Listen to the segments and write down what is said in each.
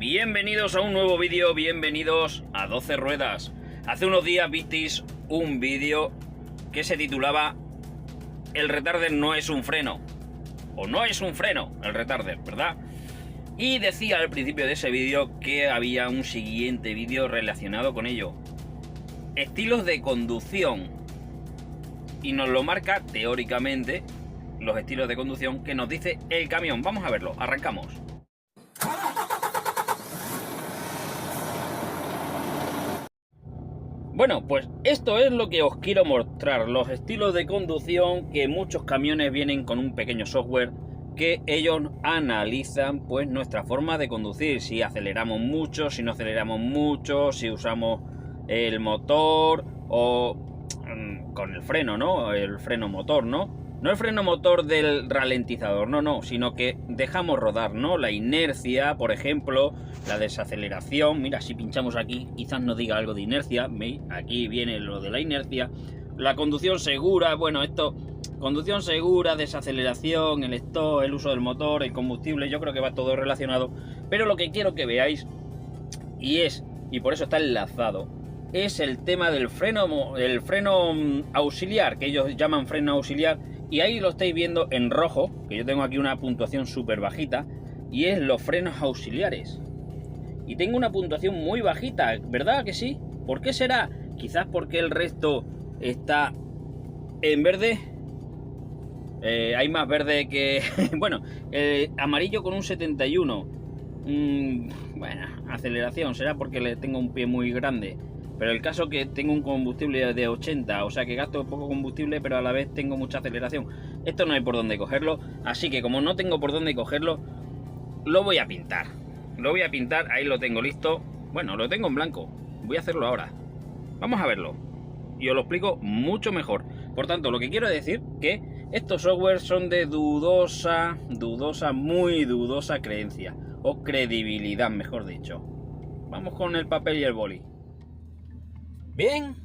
Bienvenidos a un nuevo vídeo, bienvenidos a 12 ruedas. Hace unos días visteis un vídeo que se titulaba El retarder no es un freno. O no es un freno, el retarder, ¿verdad? Y decía al principio de ese vídeo que había un siguiente vídeo relacionado con ello. Estilos de conducción. Y nos lo marca teóricamente los estilos de conducción que nos dice el camión. Vamos a verlo, arrancamos. Bueno, pues esto es lo que os quiero mostrar, los estilos de conducción que muchos camiones vienen con un pequeño software que ellos analizan pues nuestra forma de conducir, si aceleramos mucho, si no aceleramos mucho, si usamos el motor o con el freno, ¿no? El freno motor, ¿no? No el freno motor del ralentizador, no, sino que dejamos rodar, ¿no? La inercia, por ejemplo, la desaceleración. Mira, si pinchamos aquí, quizás nos diga algo de inercia. Aquí viene lo de la inercia. La conducción segura, bueno, esto, conducción segura, desaceleración, el stop, el uso del motor, el combustible, yo creo que va todo relacionado. Pero lo que quiero que veáis, y por eso está enlazado, es el tema del freno auxiliar, que ellos llaman freno auxiliar. Y ahí lo estáis viendo en rojo, que yo tengo aquí una puntuación súper bajita, y es los frenos auxiliares. Y tengo una puntuación muy bajita, ¿verdad que sí? ¿Por qué será? Quizás porque el resto está en verde. Hay más verde que... bueno, amarillo con un 71. Bueno, aceleración, será porque le tengo un pie muy grande. Pero el caso que tengo un combustible de 80, o sea que gasto poco combustible, pero a la vez tengo mucha aceleración. Esto no hay por dónde cogerlo, así que como no tengo por dónde cogerlo, lo voy a pintar. Lo voy a pintar, ahí lo tengo listo. Bueno, lo tengo en blanco, voy a hacerlo ahora. Vamos a verlo y os lo explico mucho mejor. Por tanto, lo que quiero decir que estos softwares son de muy dudosa creencia, o credibilidad, mejor dicho. Vamos con el papel y el boli. Bien,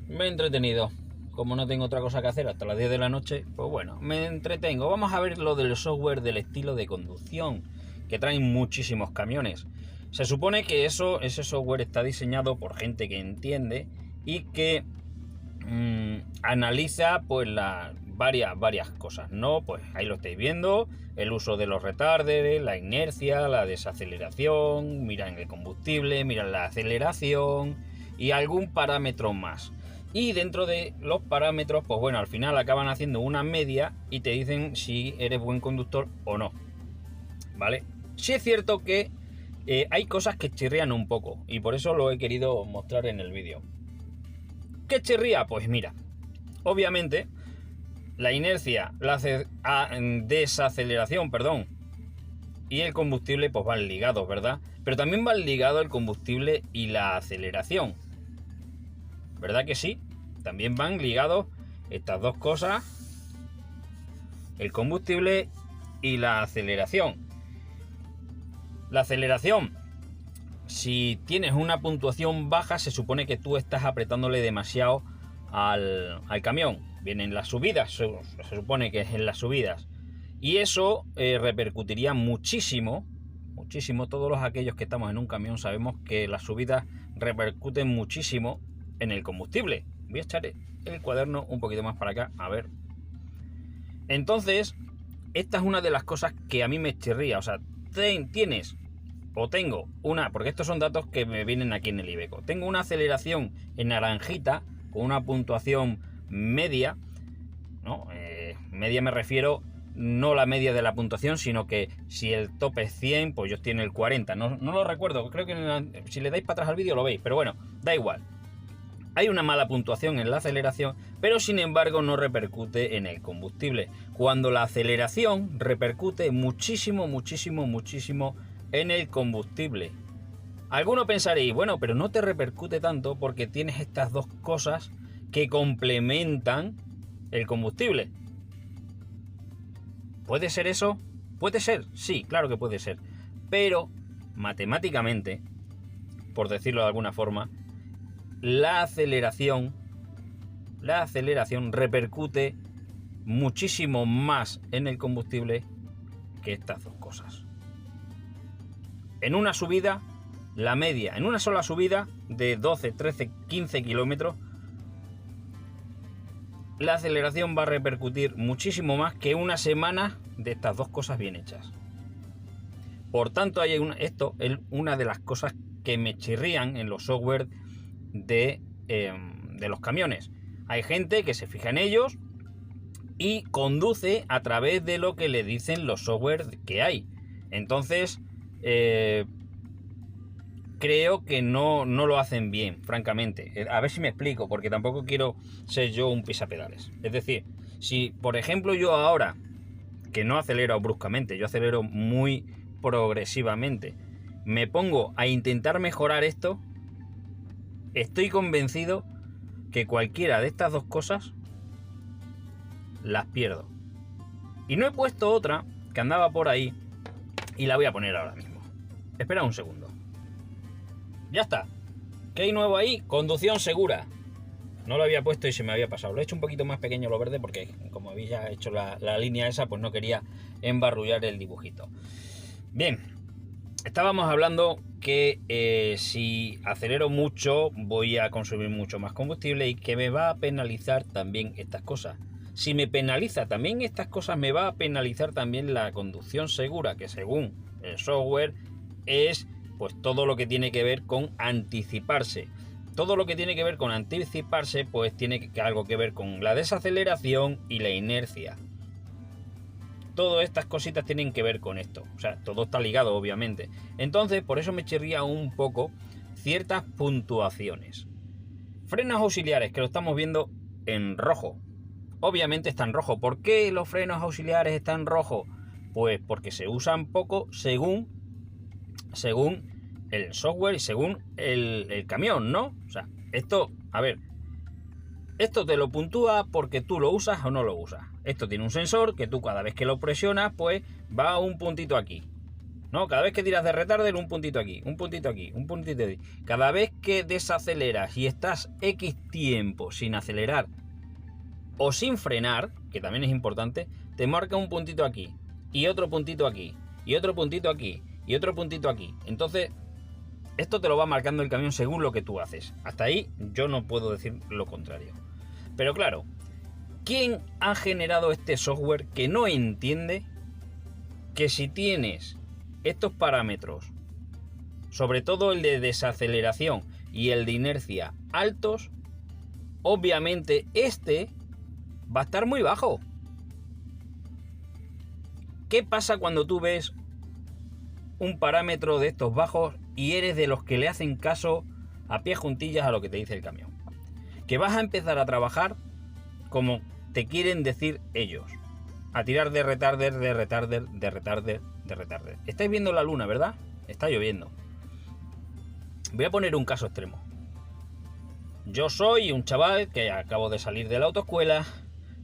me he entretenido. Como no tengo otra cosa que hacer hasta las 10 de la noche, pues bueno, me entretengo. Vamos a ver lo del software del estilo de conducción, que traen muchísimos camiones. Se supone que ese software está diseñado por gente que entiende y que analiza pues varias cosas, ¿no? Pues ahí lo estáis viendo, el uso de los retarders, la inercia, la desaceleración, miran el combustible, miran la aceleración y algún parámetro más. Y dentro de los parámetros, pues bueno, al final acaban haciendo una media y te dicen si eres buen conductor o no, ¿vale? Sí es cierto que hay cosas que chirrían un poco y por eso lo he querido mostrar en el vídeo. ¿Qué chirría? Pues mira, obviamente la inercia, la desaceleración, perdón, y el combustible pues van ligados, ¿verdad? Pero también van ligados el combustible y la aceleración, ¿verdad que sí? También van ligados estas dos cosas, el combustible y la aceleración. La aceleración, si tienes una puntuación baja, se supone que tú estás apretándole demasiado al camión. Vienen las subidas, se supone que es en las subidas. Y eso repercutiría muchísimo, todos aquellos que estamos en un camión sabemos que las subidas repercuten muchísimo en el combustible. Voy a echar el cuaderno un poquito más para acá, a ver. Entonces, esta es una de las cosas que a mí me chirría. O sea, tengo una, porque estos son datos que me vienen aquí en el Iveco. Tengo una aceleración en naranjita con una puntuación media, ¿no? Media me refiero no la media de la puntuación, sino que si el tope es 100, pues yo tiene el 40. No lo recuerdo, creo que si le dais para atrás al vídeo lo veis, pero bueno, da igual. Hay una mala puntuación en la aceleración, pero sin embargo no repercute en el combustible. Cuando la aceleración repercute muchísimo en el combustible. Alguno pensaréis, bueno, pero no te repercute tanto porque tienes estas dos cosas que complementan el combustible. ¿Puede ser eso? ¿Puede ser? Sí, claro que puede ser. Pero, matemáticamente, por decirlo de alguna forma, la aceleración repercute muchísimo más en el combustible que estas dos cosas. en una subida, la media, en una sola subida de 12, 13, 15 kilómetros, la aceleración va a repercutir muchísimo más que una semana de estas dos cosas bien hechas. Por tanto, esto es una de las cosas que me chirrían en los software de los camiones. Hay gente que se fija en ellos y conduce a través de lo que le dicen los software que hay. Entonces, creo que no lo hacen bien, francamente. A ver si me explico, porque tampoco quiero ser yo un pisapedales. Es decir, si por ejemplo yo ahora, que no acelero bruscamente, yo acelero muy progresivamente, me pongo a intentar mejorar esto, estoy convencido que cualquiera de estas dos cosas las pierdo. Y no he puesto otra que andaba por ahí y la voy a poner ahora mismo. Espera un segundo. Ya está. ¿Qué hay nuevo ahí? Conducción segura. No lo había puesto y se me había pasado. Lo he hecho un poquito más pequeño lo verde porque como había hecho la línea esa, pues no quería embarrullar el dibujito. Bien. Estábamos hablando que si acelero mucho voy a consumir mucho más combustible y que me va a penalizar también estas cosas. Si me penaliza también estas cosas, me va a penalizar también la conducción segura, que según el software es pues todo lo que tiene que ver con anticiparse. Todo lo que tiene que ver con anticiparse pues tiene algo que ver con la desaceleración y la inercia. Todas estas cositas tienen que ver con esto. O sea, todo está ligado, obviamente. Entonces, por eso me chirría un poco ciertas puntuaciones. Frenos auxiliares, que lo estamos viendo en rojo. Obviamente está en rojo. ¿Por qué los frenos auxiliares están en rojo? Pues porque se usan poco según el software y según el camión, ¿no? O sea, esto, a ver, esto te lo puntúa porque tú lo usas o no lo usas. Esto tiene un sensor que tú cada vez que lo presionas, pues va a un puntito aquí, ¿no? Cada vez que tiras de retarder, un puntito aquí, un puntito aquí, un puntito aquí. Cada vez que desaceleras y estás X tiempo sin acelerar o sin frenar, que también es importante, te marca un puntito aquí, y otro puntito aquí, y otro puntito aquí, y otro puntito aquí. Entonces, esto te lo va marcando el camión según lo que tú haces. Hasta ahí yo no puedo decir lo contrario. Pero claro, ¿quién ha generado este software que no entiende que si tienes estos parámetros, sobre todo el de desaceleración y el de inercia altos, obviamente este va a estar muy bajo? ¿Qué pasa cuando tú ves un parámetro de estos bajos y eres de los que le hacen caso a pie juntillas a lo que te dice el camión? Que vas a empezar a trabajar como te quieren decir ellos, a tirar de retarder, de retarder, de retarder, de retarder. Estáis viendo la luna, ¿verdad? Está lloviendo. Voy a poner un caso extremo. Yo soy un chaval que acabo de salir de la autoescuela,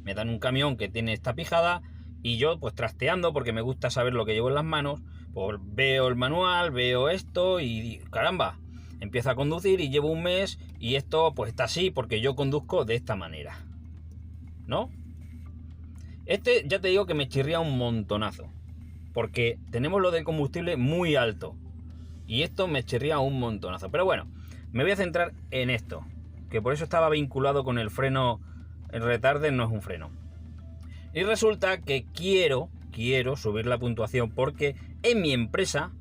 me dan un camión que tiene esta pijada y yo pues trasteando porque me gusta saber lo que llevo en las manos, pues veo el manual, veo esto y caramba, empiezo a conducir y llevo un mes y esto pues está así porque yo conduzco de esta manera, ¿no? Este ya te digo que me chirría un montonazo porque tenemos lo del combustible muy alto y esto me chirría un montonazo. Pero bueno, me voy a centrar en esto, que por eso estaba vinculado con el freno. El retarder no es un freno. Y resulta que quiero subir la puntuación porque en mi empresa,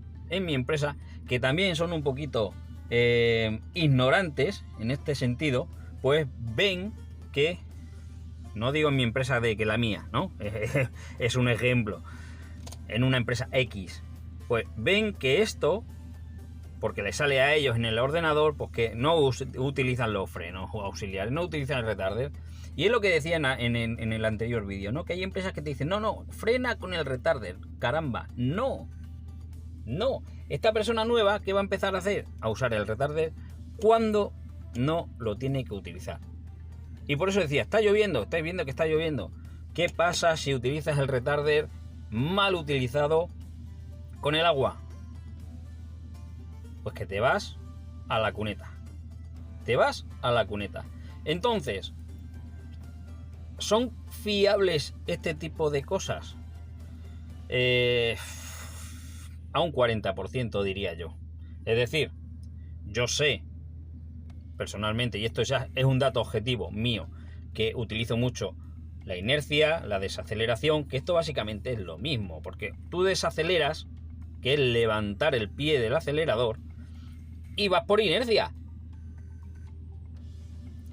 que también son un poquito ignorantes en este sentido, pues ven que, no digo en mi empresa de que la mía, ¿no? Es un ejemplo, en una empresa X, pues ven que esto, porque les sale a ellos en el ordenador, pues que no utilizan los frenos auxiliares, no utilizan el retarder. Y es lo que decía en el anterior vídeo, ¿no? Que hay empresas que te dicen, no, frena con el retarder. Caramba, no. Esta persona nueva, ¿qué va a empezar a hacer? A usar el retarder cuando no lo tiene que utilizar. Y por eso decía, está lloviendo, estáis viendo que está lloviendo. ¿Qué pasa si utilizas el retarder mal utilizado con el agua? Pues que te vas a la cuneta. Entonces, ¿son fiables este tipo de cosas? a un 40%, diría yo. Es decir, yo sé personalmente, y esto ya es un dato objetivo mío, que utilizo mucho la inercia, la desaceleración, que esto básicamente es lo mismo, porque tú desaceleras, que es levantar el pie del acelerador, y vas por inercia.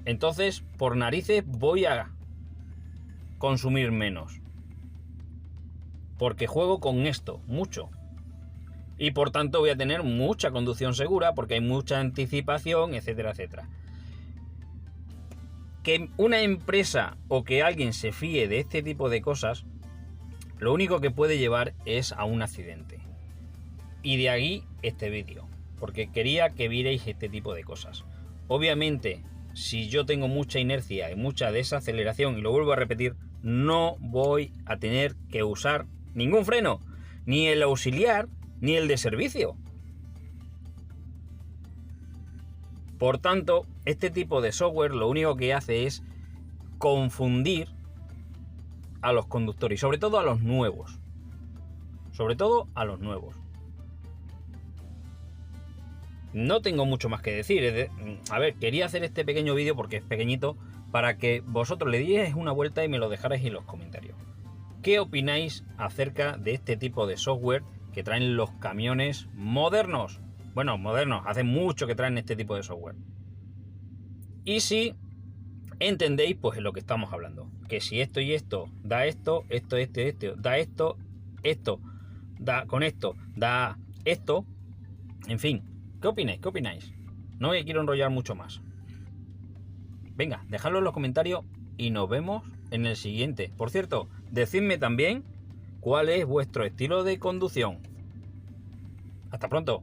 Entonces, por narices voy a consumir menos, porque juego con esto mucho. Y por tanto voy a tener mucha conducción segura, porque hay mucha anticipación, etcétera, etcétera. Que una empresa o que alguien se fíe de este tipo de cosas, lo único que puede llevar es a un accidente. Y de ahí este vídeo, porque quería que vierais este tipo de cosas. Obviamente, si yo tengo mucha inercia y mucha desaceleración, y lo vuelvo a repetir, no voy a tener que usar ningún freno, ni el auxiliar, ni el de servicio. Por tanto, este tipo de software lo único que hace es confundir a los conductores, y sobre todo a los nuevos. Sobre todo a los nuevos. No tengo mucho más que decir. A ver, quería hacer este pequeño vídeo porque es pequeñito, para que vosotros le dierais una vuelta y me lo dejarais en los comentarios. ¿Qué opináis acerca de este tipo de software que traen los camiones modernos? Bueno, modernos, hace mucho que traen este tipo de software. Y si entendéis, pues en lo que estamos hablando. Que si esto y esto da esto, esto da esto, esto da con esto, da esto. En fin, ¿qué opináis? ¿Qué opináis? No me quiero enrollar mucho más. Venga, dejadlo en los comentarios y nos vemos en el siguiente. Por cierto, decidme también cuál es vuestro estilo de conducción. Hasta pronto.